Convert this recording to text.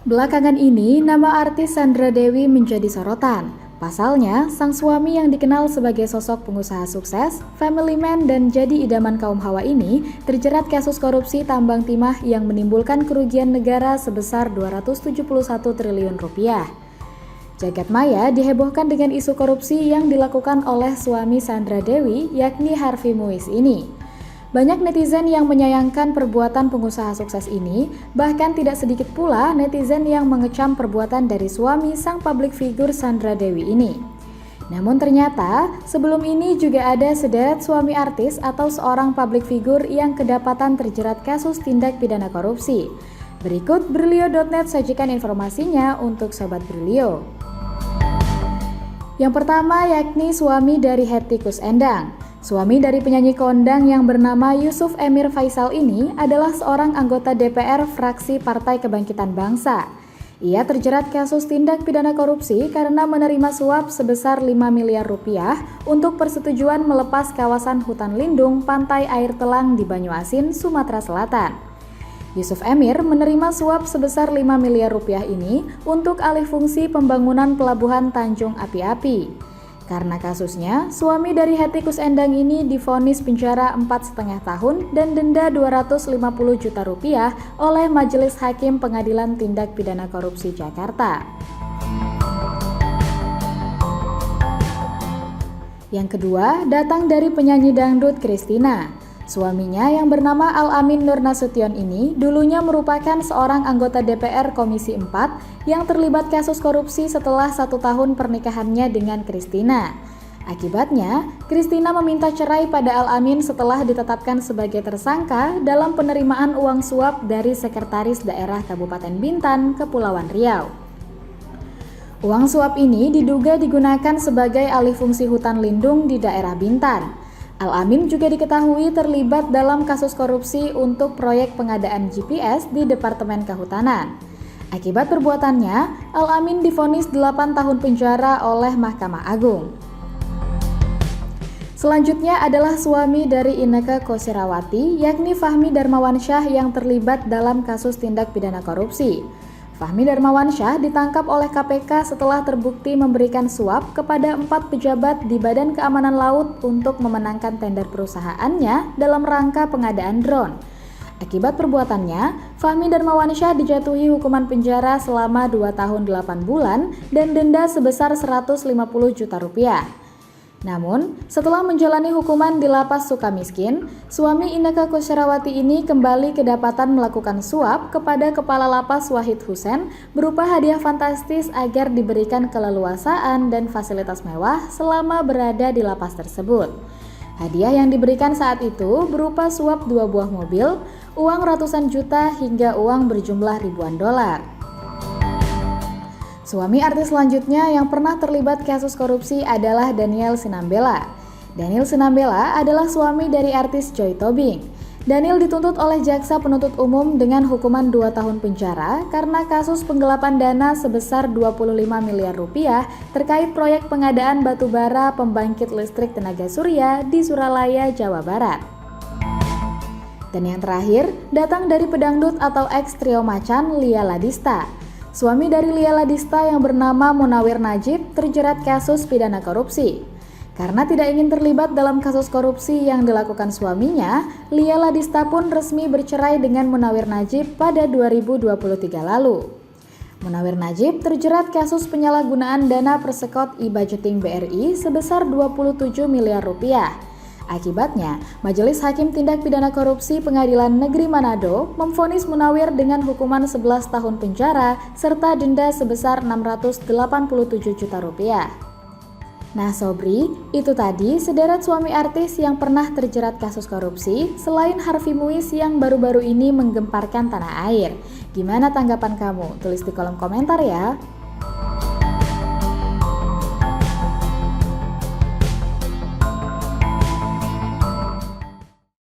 Belakangan ini, nama artis Sandra Dewi menjadi sorotan. Pasalnya, sang suami yang dikenal sebagai sosok pengusaha sukses, family man, dan jadi idaman kaum hawa ini terjerat kasus korupsi tambang timah yang menimbulkan kerugian negara sebesar 271 triliun rupiah. Jagat maya dihebohkan dengan isu korupsi yang dilakukan oleh suami Sandra Dewi, yakni Harvey Muiz ini. Banyak netizen yang menyayangkan perbuatan pengusaha sukses ini, bahkan tidak sedikit pula netizen yang mengecam perbuatan dari suami sang public figure Sandra Dewi ini. Namun ternyata, sebelum ini juga ada sederet suami artis atau seorang public figure yang kedapatan terjerat kasus tindak pidana korupsi. Berikut Brilio.net sajikan informasinya untuk Sobat Brilio. Yang pertama yakni suami dari Hetty Koes Endang. Suami dari penyanyi kondang yang bernama Yusuf Emir Faisal ini adalah seorang anggota DPR fraksi Partai Kebangkitan Bangsa. Ia terjerat kasus tindak pidana korupsi karena menerima suap sebesar 5 miliar rupiah untuk persetujuan melepas kawasan hutan lindung Pantai Air Telang di Banyuasin, Sumatera Selatan. Yusuf Emir menerima suap sebesar 5 miliar rupiah ini untuk alih fungsi pembangunan pelabuhan Tanjung Api-Api. Karena kasusnya, suami dari Hetty Koes Endang ini divonis penjara 4,5 tahun dan denda 250 juta rupiah oleh Majelis Hakim Pengadilan Tindak Pidana Korupsi Jakarta. Yang kedua, datang dari penyanyi dangdut Christina. Suaminya yang bernama Al-Amin Nur Nasution ini dulunya merupakan seorang anggota DPR Komisi 4 yang terlibat kasus korupsi setelah 1 tahun pernikahannya dengan Christina. Akibatnya, Christina meminta cerai pada Al-Amin setelah ditetapkan sebagai tersangka dalam penerimaan uang suap dari Sekretaris Daerah Kabupaten Bintan, Kepulauan Riau. Uang suap ini diduga digunakan sebagai alih fungsi hutan lindung di daerah Bintan. Al-Amin juga diketahui terlibat dalam kasus korupsi untuk proyek pengadaan GPS di Departemen Kehutanan. Akibat perbuatannya, Al-Amin divonis 8 tahun penjara oleh Mahkamah Agung. Selanjutnya adalah suami dari Inneke Koesherawati, yakni Fahmi Darmawansyah yang terlibat dalam kasus tindak pidana korupsi. Fahmi Darmawansyah ditangkap oleh KPK setelah terbukti memberikan suap kepada 4 pejabat di Badan Keamanan Laut untuk memenangkan tender perusahaannya dalam rangka pengadaan drone. Akibat perbuatannya, Fahmi Darmawansyah dijatuhi hukuman penjara selama 2 tahun 8 bulan dan denda sebesar 150 juta rupiah. Namun, setelah menjalani hukuman di Lapas Sukamiskin, suami Inneke Koesherawati ini kembali kedapatan melakukan suap kepada Kepala Lapas Wahid Hussein berupa hadiah fantastis agar diberikan keleluasaan dan fasilitas mewah selama berada di lapas tersebut. Hadiah yang diberikan saat itu berupa suap 2 buah mobil, uang ratusan juta hingga uang berjumlah ribuan dolar. Suami artis selanjutnya yang pernah terlibat kasus korupsi adalah Daniel Sinambela. Daniel Sinambela adalah suami dari artis Joy Tobing. Daniel dituntut oleh jaksa penuntut umum dengan hukuman 2 tahun penjara karena kasus penggelapan dana sebesar 25 miliar rupiah terkait proyek pengadaan batu bara pembangkit listrik tenaga surya di Suralaya, Jawa Barat. Dan yang terakhir, datang dari pedangdut atau ex trio macan Lia Ladista. Suami dari Lia Ladista yang bernama Munawir Najib terjerat kasus pidana korupsi. Karena tidak ingin terlibat dalam kasus korupsi yang dilakukan suaminya, Lia Ladista pun resmi bercerai dengan Munawir Najib pada 2023 lalu. Munawir Najib terjerat kasus penyalahgunaan dana Persekot e-budgeting BRI sebesar 27 miliar rupiah. Akibatnya, Majelis Hakim Tindak Pidana Korupsi Pengadilan Negeri Manado memvonis Munawir dengan hukuman 11 tahun penjara serta denda sebesar 687 juta rupiah. Nah Sobri, itu tadi sederet suami artis yang pernah terjerat kasus korupsi selain Harvey Muiz yang baru-baru ini menggemparkan tanah air. Gimana tanggapan kamu? Tulis di kolom komentar ya.